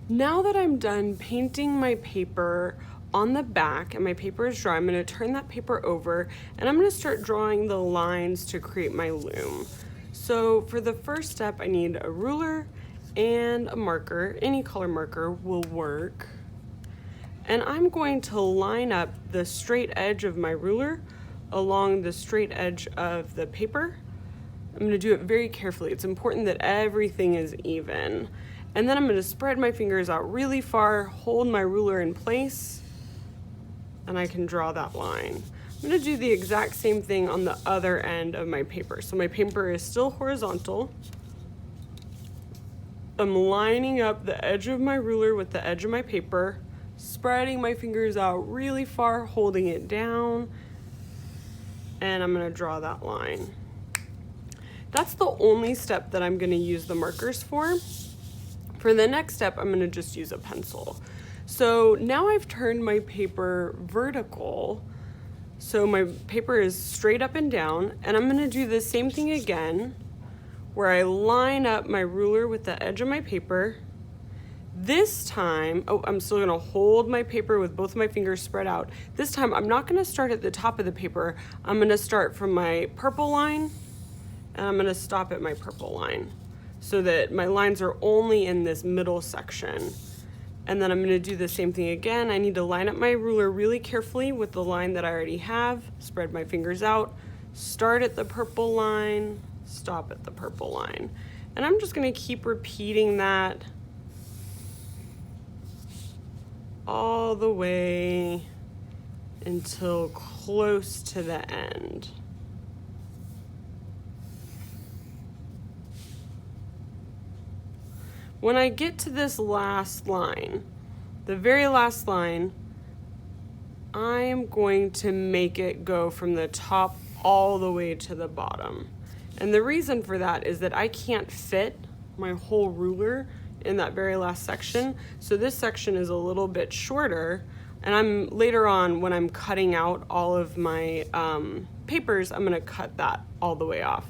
Now that I'm done painting my paper on the back and my paper is dry, I'm going to turn that paper over and I'm going to start drawing the lines to create my loom. So for the first step, I need a ruler and a marker. Any color marker will work. And I'm going to line up the straight edge of my ruler along the straight edge of the paper. I'm going to do it very carefully. It's important that everything is even. And then I'm going to spread my fingers out really far, hold my ruler in place, and I can draw that line. I'm going to do the exact same thing on the other end of my paper. So my paper is still horizontal. I'm lining up the edge of my ruler with the edge of my paper, spreading my fingers out really far, holding it down, and I'm going to draw that line. That's the only step that I'm going to use the markers for. For the next step, I'm going to just use a pencil. So now I've turned my paper vertical. So my paper is straight up and down, and I'm going to do the same thing again, where I line up my ruler with the edge of my paper. This time, I'm still going to hold my paper with both of my fingers spread out. This time, I'm not going to start at the top of the paper. I'm going to start from my purple line, and I'm going to stop at my purple line so that my lines are only in this middle section. And then I'm going to do the same thing again. I need to line up my ruler really carefully with the line that I already have, spread my fingers out, start at the purple line, stop at the purple line. And I'm just going to keep repeating that all the way until close to the end. When I get to this last line, the very last line, I am going to make it go from the top all the way to the bottom. And the reason for that is that I can't fit my whole ruler in that very last section. So this section is a little bit shorter, and later on when I'm cutting out all of my papers, I'm gonna cut that all the way off.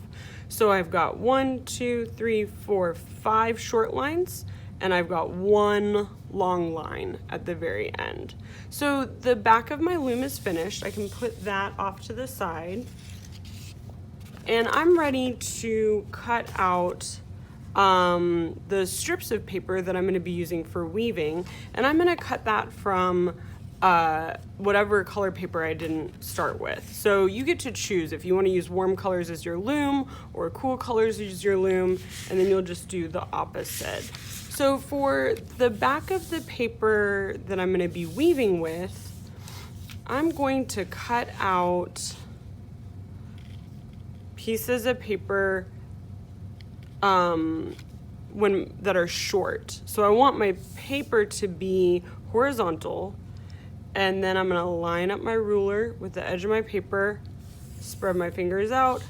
So I've got 1, 2, 3, 4, 5 short lines, and I've got one long line at the very end. So the back of my loom is finished. I can put that off to the side. And I'm ready to cut out the strips of paper that I'm going to be using for weaving. And I'm going to cut that from whatever color paper I didn't start with. So you get to choose if you want to use warm colors as your loom or cool colors as your loom, and then you'll just do the opposite. So for the back of the paper that I'm going to be weaving with, I'm going to cut out pieces of paper that are short. So I want my paper to be horizontal, and then I'm going to line up my ruler with the edge of my paper, spread my fingers out.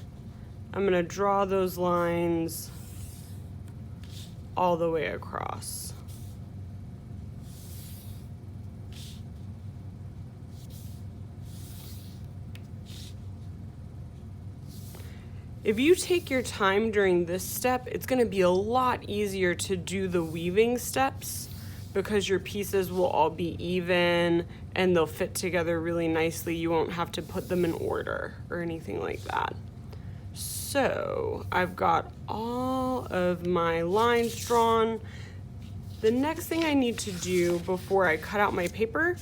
I'm going to draw those lines all the way across. If you take your time during this step, it's going to be a lot easier to do the weaving steps because your pieces will all be even and they'll fit together really nicely. You won't have to put them in order or anything like that. So I've got all of my lines drawn. The next thing I need to do before I cut out my paper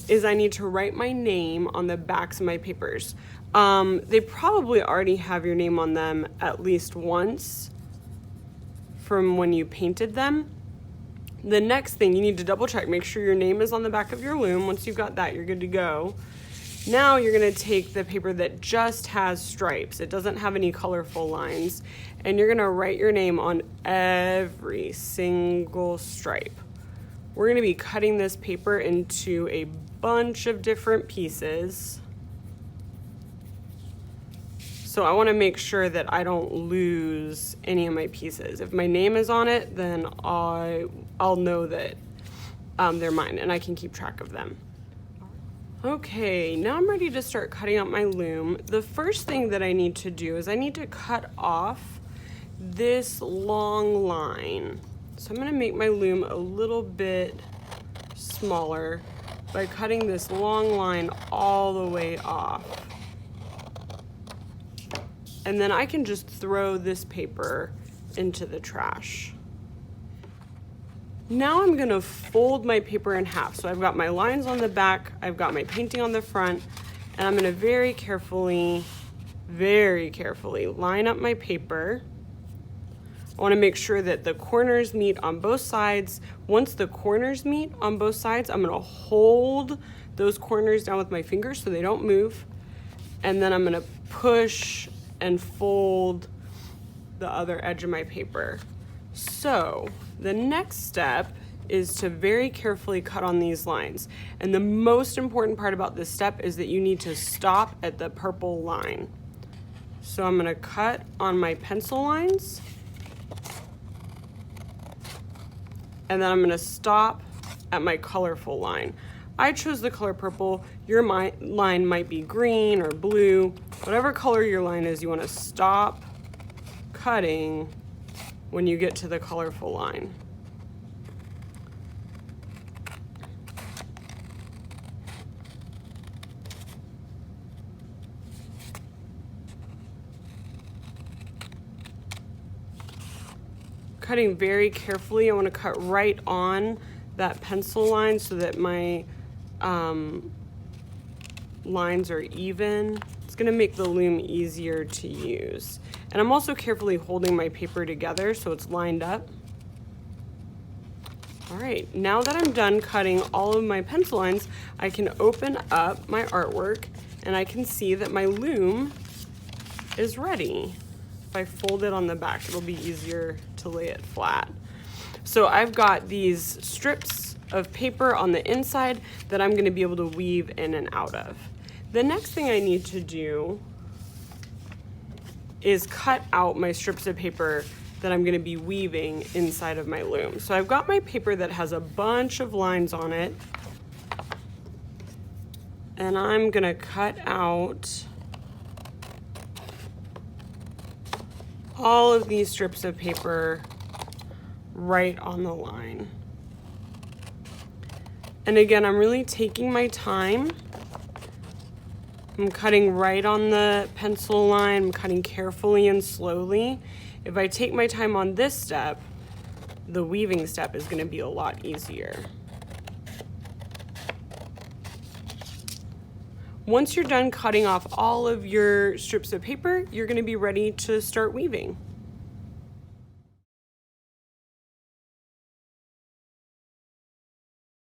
is I need to write my name on the backs of my papers. They probably already have your name on them at least once from when you painted them. The next thing, you need to double check, make sure your name is on the back of your loom. Once you've got that, you're good to go. Now you're gonna take the paper that just has stripes. It doesn't have any colorful lines, and you're gonna write your name on every single stripe. We're gonna be cutting this paper into a bunch of different pieces. So I wanna make sure that I don't lose any of my pieces. If my name is on it, then I'll know that they're mine and I can keep track of them. Okay, now I'm ready to start cutting out my loom. The first thing that I need to do is I need to cut off this long line. So I'm gonna make my loom a little bit smaller by cutting this long line all the way off. And then I can just throw this paper into the trash. Now I'm gonna fold my paper in half. So I've got my lines on the back, I've got my painting on the front, and I'm gonna very carefully line up my paper. I wanna make sure that the corners meet on both sides. Once the corners meet on both sides, I'm gonna hold those corners down with my fingers so they don't move. And then I'm gonna push and fold the other edge of my paper. So the next step is to very carefully cut on these lines. And the most important part about this step is that you need to stop at the purple line. So I'm gonna cut on my pencil lines, and then I'm gonna stop at my colorful line. I chose the color purple. Your line might be green or blue. Whatever color your line is, you wanna stop cutting when you get to the colorful line. Cutting very carefully. I want to cut right on that pencil line so that my lines are even. It's going to make the loom easier to use. And I'm also carefully holding my paper together so it's lined up. All right, now that I'm done cutting all of my pencil lines, I can open up my artwork and I can see that my loom is ready. If I fold it on the back, it'll be easier to lay it flat. So I've got these strips of paper on the inside that I'm gonna be able to weave in and out of. The next thing I need to do is cut out my strips of paper that I'm gonna be weaving inside of my loom. So I've got my paper that has a bunch of lines on it, and I'm gonna cut out all of these strips of paper right on the line. And again, I'm really taking my time. I'm cutting right on the pencil line. I'm cutting carefully and slowly. If I take my time on this step, the weaving step is going to be a lot easier. Once you're done cutting off all of your strips of paper, you're going to be ready to start weaving.